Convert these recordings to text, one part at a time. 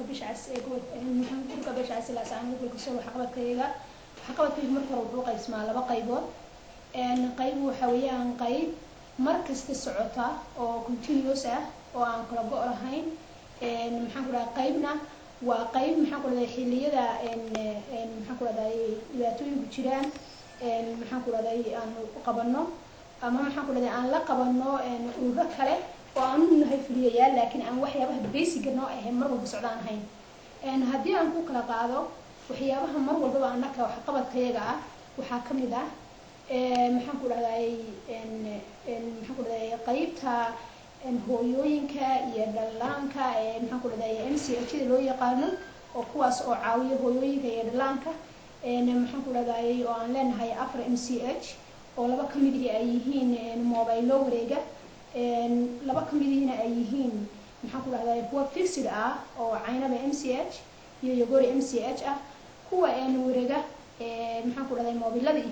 بشعس ururka bishacas ilaa saan ku soo waxqabadkayga marka hore wuxuu qaybsamaa laba qaybood qayb waxa weeyaan qayb markasta socota oo continuous ah oo aan kala go' lahayn maxaan ku dhahay qaybna waa qayb maxaan ku dhahay xilliyada maxaan ku dhahay dhibaatooyinku jiraan maxaan ku dhahay aan qabanno ama maxaan ku dhahay aan la qabanno ururo kale oo aan u nahay fuliyayaal laakiin aan waxyaabaha basic noo ahayn mar walba socdaan ahayn haddii aan ku kala qaado waxyaabaha mar walba annaka waxqabadkayaga ah waxaa ka mid ah maxaan ku dhahay maxaan ku dhahay qaybta hooyooyinka iyo dhallaanka maxaan ku dhahay MCH loo yaqaano oo kuwaas oo caawiya hooyooyinka iyo dhallaanka maxaan ku dhahay oo aan leenahay 4 MCH oo laba ka mid ay yihiin mobile wareega laba ka midina ay yihiin maxaan ku dhahay kuwa fixed ah oo caynaba MCH iyo yogori MCH ah kuwa wareega maxaan ku dhahay mobilada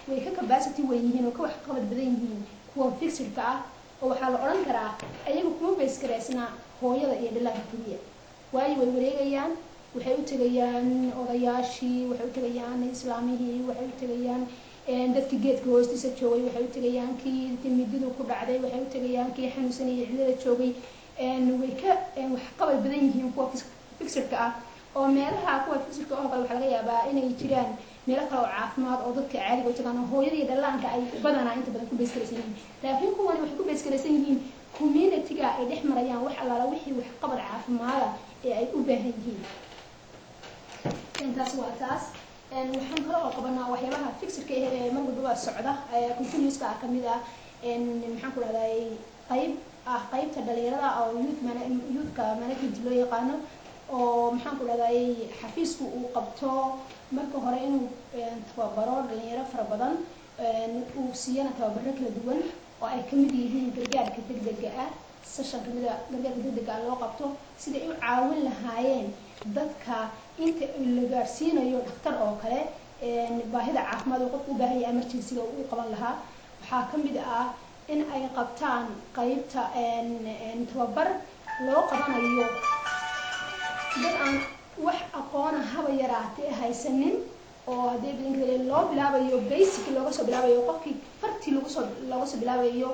way ka capacity weyn yihiin oo ka wax qabad badan yihiin kuwa fixed ka ah oo waxaa la oran karaa ayagu kuma base gareysna hooyada iyo dhallaanka kaliya way wareegayaan waxay u tagayaan odayaashii waxay u tagayaan islaamihii waxay u tagayaan dadka geedka hoostiisa joogay waxay u tagayaan kii midadu ku dhacday waxay u tagayaan kii xanuunsan iyo xillada joogay way ka wax qabad badan yihiin kuwa fixed ah oo meelaha kuwa fixed ah waxa laga yaabaa inay jiraan meelo kale oo caafimaad oo dadka caadiga u tagaan hooyada iyo dhallaanka ay badanaa inta badan ku base gareysan yihiin laakiin kuwan waxay ku base gareysan yihiin community-ga ay dhex marayaan wax allaala wixii wax qabad caafimaad ee ay u baahan yihiin intaas waa taas waxaan kale oo qabanaa waxyaabaha fixed-ka ee mar walba socda continuous-ka ka mid ah maxaan ku dhahday qaybta dhalinyarada oo youth-ka management loo yaqaano oo maxaan ku dhahday xafiisku uu qabto marka hore inuu tababaro dhalinyaro fara badan uu siiyana tababaro kala duwan oo ay ka mid yihiin gargaarka degdega ah session kamid ah gargaarka degdega loo qabto sida ay u caawin lahaayeen dadka inta la gaarsiinayo dhakhtar oo kale baahida caafimaad oo qofku u baahan yahay emergency-ga uu qaban lahaa waxaa ka mid ah in ay qabtaan qaybta tababar loo qabanayo dad aan wax aqoon haba yaraatee haysanin oo hadii blingle loo bilaabayo basic looga soo bilaabayo qofkii farti looga soo bilaabayo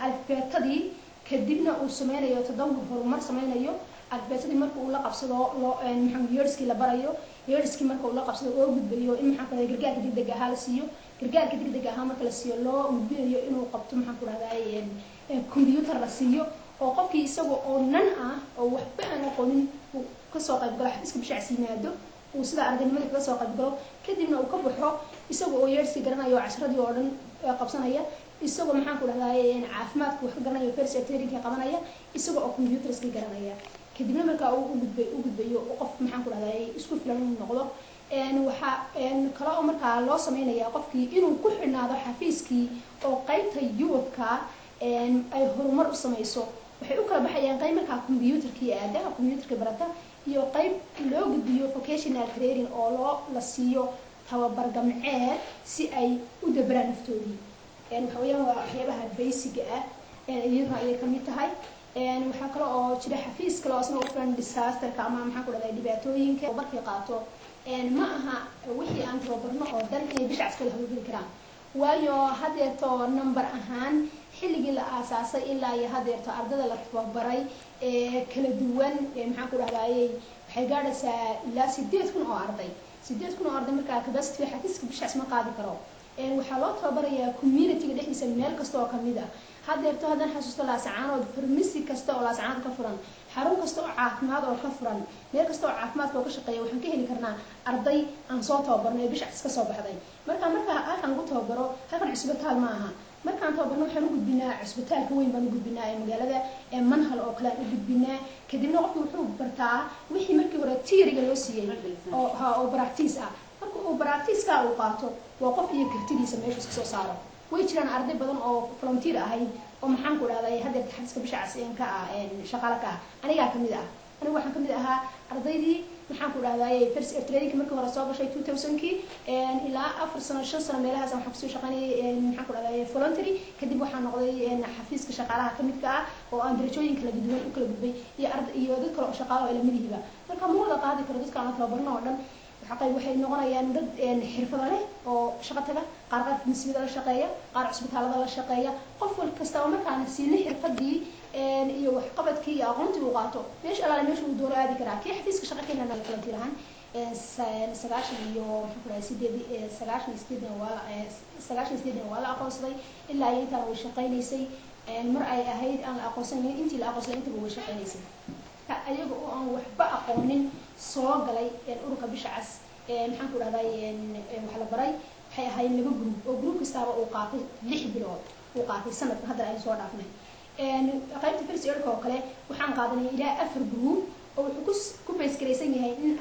alfabetadii kadibna uu sameynayo tadawur horumar sameynayo alfabetadii marka uu la qabsado maxaan yeerskii la barayo yeerskii marka uu la qabsado oo gudbayo in maxaan ku dhahay gargaarka degdega ah la siiyo gargaarka degdega ah marka la siiyo loo gudbinayo inuu qabto maxaan ku dhahday computer la siiyo oo qofkii isaga oo nan ah oo waxba aan aqoonin uu ka soo qayb galo xafiiska bishacsi yimaado uu sida ardaynimada kaga soo qayb galo kadibna uu ka baxo isaga oo yeersi garanayo casharadii oo dhan qabsanaya isagoo maxaan ku dhahday caafimaadka wax ka garanayo first aid training qabanaya isagoo oo computerska garanaya kadibna marka uu gudbayo qof maxaan ku dhahday isku filan uu noqdo waxa kale oo marka loo sameeynaya qofkii inuu ku xirnaado xafiiskii oo qaybta youth-ka ay horumar u sameyso waxay u kala baxayaan qayb marka computerkii aadaha computerka barata iyo qayb loo gudbiyo vocational training oo la siiyo tababar gamceed si ay u dabaraan naftoodii waxa weeyaan waxyaabaha basic ah iyaduna ay ka mid tahay waxaa kale oo jira xafiis kale oo asna u furan disaster-ka ama maxaan ku dhahday dhibaatooyinka oo markay qaato ma aha wixii aan tababarno oo dan inay bishacas kala hawlgeli karaan waayo hadeerto number ahaan xilligii la aasaasay ilaa iyo hadeerto ardada la tababaray kala duwan maxaan ku dhahday waxay gaadhaysaa ilaa 8,000 oo arday 8,000 oo arday markaa capacity xafiiska bishacas ma qaadi karo waxaa loo tababarayaa community-ga dhexdiisa meel kasta oo kamid ah hadeerto haddaan xasuusto laasacaanood farmasi kasta oo laasacaanood ka furan xarun kasta oo caafimaad oo ka furan meel kasta oo caafimaadka oo ka shaqeeya waxaan ka heli karnaa arday aan soo tababarno ee bishacas ka soo baxday marka halkaan lagu tababaro halkan cusbitaal ma aha markaan tababarno waxaan u gudbinaa cusbitaalka weyn baan u gudbinaa ee magaalada manhal oo kale aan u gudbinaa kadibna qofku wuxuu bartaa wixii markii hore theory-ga loo siiyey oo practice ah marka uu practice-ka uu qaato waa qof iyo kartidiisa meesha iska soo saaro way jiraan arday badan oo volunteer ahayd oo maxaan ku dhahday hadeerta xafiiska bishacas ka ah shaqaale ka ah anigaa kamid ah anigu waxaan kamid ahaa ardaydii maxaan ku dhahdaay first year training markii hore soo gashay 2000kii ilaa 4 sano 5 sano meelahaas waxaan kusoo shaqaynayay maxaan ku dhahdaay voluntary kadib waxaan noqday xafiiska shaqaalaha kamidka ah oo aan darajooyin kala duwan u kala gudbay iyo dad kale oo shaqaalaha ila midihiba marka ma wada qaadi karo dadka aan tababarno oo dhan waxay noqonayaan dad xirfado leh oo shaqo taga qaar nisbada la shaqeeya qaar cusbitaalada la shaqeeya qof wal kasta oo markaan siinay xirfadii iyo wax qabadkii iyo aqoontii uu qaato meesha alla meesha uu doono aadi karaa kii xafiiska shaqo keenana la kala tirahan 98 waa la aqoonsaday ilaa ay inta way shaqaynaysay mar ay ahayd aan la aqoonsanin intii la aqoonsaday inta way shaqaynaysay ayaga oo aan waxba aqoonin soo galay ururka bisha cas maxaan ku dhahday wax la baray waxay ahaayeen laba group oo group kastaba uu qaatay 6 bilood uu qaatay sanadka hadda ay soo dhaafnay qaybta first year oo kale waxaan qaadanay ilaa 4 group oo wuxuu ku base gareysan yahay in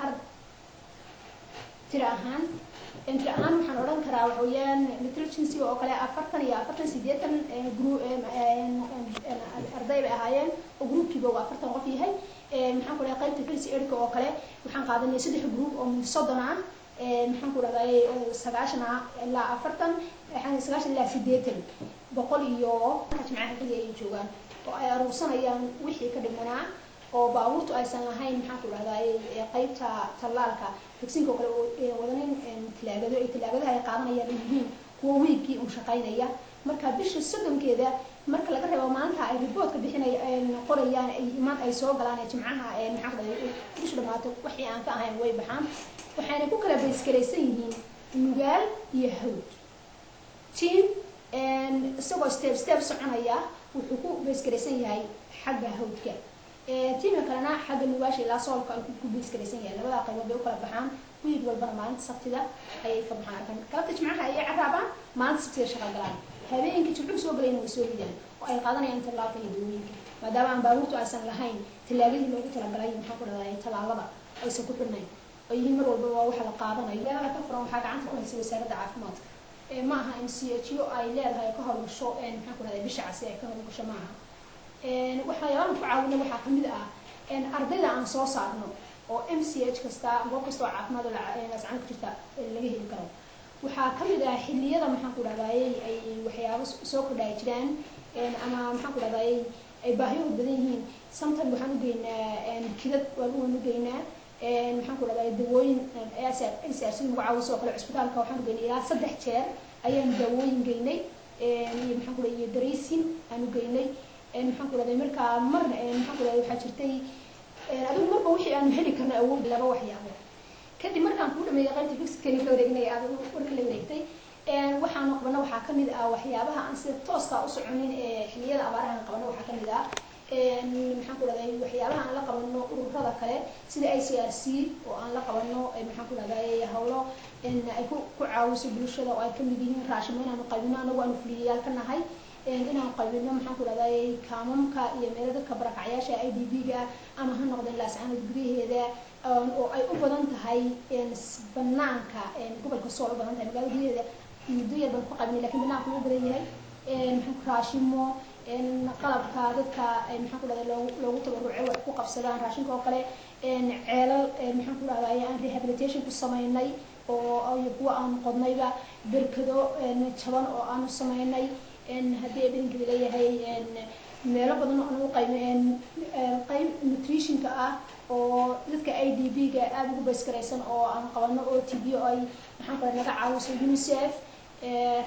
tira ahaan waxaan oran karaa waxa weeyaan literacy oo kale 40 iyo 48 group arday bay ahaayeen oo groupkiiba 40 qof yahay maxaan ku dhahay qaybta first year oo kale waxaan qaadanay 3 group oo 30 ah maxaan ku dhahday 90 ilaa 40 waxaan 90 ilaa 80 boqol iyo jimcaha xilliga ay joogaan oo ay aruursanayaan wixii ka dhimanaa oo baabuurtu aysan ahayn maxaan ku dhahday qaybta talaalka vaccine oo kale oo wadanin talaagado ay talaagadaha ay qaadanayaan yihiin kuwa weekii u shaqaynaya marka bisha soddonkeeda marka laga reebo maanta ay report-ka bixinayaan qorayaan ay imaan ay soo galaan jimcaha maxaan ku dhahday bisha dhamaato wixii aan ka ahayn way baxaan waxaana ku kala base gareysan yihiin nugaal iyo hawd team isagoo step soconaya wuxuu ku base gareysan yahay xagga hawdka teamka kalena xagga nugaasha ilaa soolka ku base gareysan yahay labada qaybood bay u kala baxaan wiil walbana maalinta sabtida ayay ka baxaan galabta jimcaha ayay caraabaan maalinta sabtida shaqa galaan habeenkii jimcuhu soo galayna way soo ridaan oo ay qaadanayaan talaalka iyo dawooyinka maadaama aan baabuurtu aysan lahayn talaagadii loogu talagalay maxaa ku dhahday talaalada aysan ku xidhnayn oo yihiin mar walba waa waxa la qaadanayo meelaha ka furan waxaa gacanta ku haysa wasaaradda caafimaadka ma aha MCHO ay leedahay ka howlgasho maxaa ku dhahday bisha cas ay ka howlgasho ma aha waxyaabahan ku caawina waxaa kamid ah ardayda aan soo saarno oo MCH kasta goob kasta oo caafimaad oo lascan ku jirta laga heli karo waxaa kamid ah xilliyada maxaan ku dhahday ay waxyaabo soo kordhay jiraan ama maxaan ku dhahday ay baahiyo badan yihiin sometimes waxaan u geynaa kidad waan u geynaa maxaan ku dhahday dawooyin NCRC lagu caawiso kale cusbitaalka waxaan u geynay ilaa 3 jeer ayaan dawooyin geynay iyo maxaan ku dhahday dressing aan u geynay maxaan ku dhahday marka mar maxaan ku dhahday waxa jirtay adigu marba wixii aan heli karno awood laba waxyaabo kadib markaan ku dhameeyay qaybta fixkani la wareegnay aad warka la wareegtay waxaan qabana waxaa kamid ah waxyaabaha aan sida tooska u soconin xilliyada abaaraha aan qabano waxaa kamid ah maxaan ku dhahday waxyaabaha aan la qabano ururada kale sida ICRC oo aan la qabano maxaan ku dhahday hawlo ay ku caawiso bulshada oo ay kamid yihiin raashin inaan qaybino anagu aan fuliyayaal ka nahay inaan qaybino maxaan ku dhahday kaamamka iyo meelo dadka barakacyaasha IDB-ga ama ha noqdeen laascaanood gudaheeda oo ay u badan tahay banaanka gobolka Sool u badan tahay magaalada gudaheeda muddo yar baan ku qaybinay laakiin banaanka uu badan yahay maxaan ku raashimo qalabka dadka maxaan ku dhahday loogu tabarucay wax ku qabsadaan raashinka oo kale ceelal maxaan ku dhahday aan rehabilitation ku sameynay oo kuwa aan qodnayba berkado jaban oo aan sameynay haddii barinkii leeyahay meelo badan oo aan u qaybin qayb nutritionka ah oo dadka IDB-ga aad ugu base gareysan oo aan qabano OTB oo ay maxaan ku naga caawiso UNICEF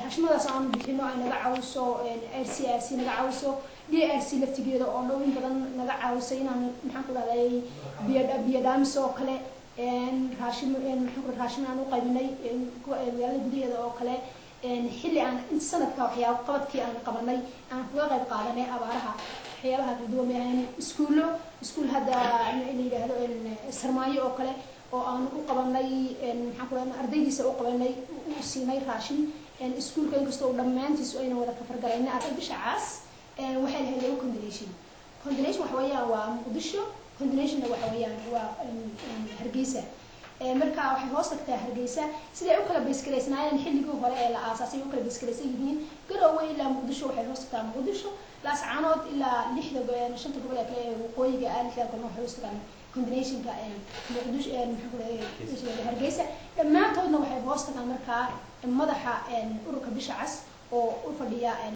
hashmadaas aan bixino ay naga caawiso RCRC naga caawiso DRC laftigeeda oo dhowin badan naga caawiso inaan maxaan ku dhahday biyadaamis oo kale raashin maxaan ku raashin aan u qaybinay magaalada gudaheeda oo kale xilli aan sanadka waxyaabo qabadkii aan qabanay aan uga qayb qaadanay abaaraha waxyaabaha dadweynaha iskuul hadda la yiraahdo sarmaayo oo kale oo aan u qabanay maxaan ku dhahday ardaydiisa u qabanay u siinay raashin iskuulka inkastoo dhammaantiisu ayna wada kafargalaynay arday bisha cas waxay lahayd labo combination waxa weeyaan waa Muqdisho combination waxa weeyaan waa Hargeysa marka waxay hoos tagtaa Hargeysa siday u kala beesgareysnaayeen xilligii hore ee la aasaasay u kala beesgareysan yihiin Garowe ilaa Muqdisho waxay hoos tagtaa Muqdisho laascaanood ilaa 6 gobol ee waqooyiga ah 6 gobol waxay hoos tagtaa combinationka Muqdisho maxaa ku leeyahay Hargeysa dhammaantoodna waxay hoos tagaan marka madaxa ururka bisha cas oo u fadhiya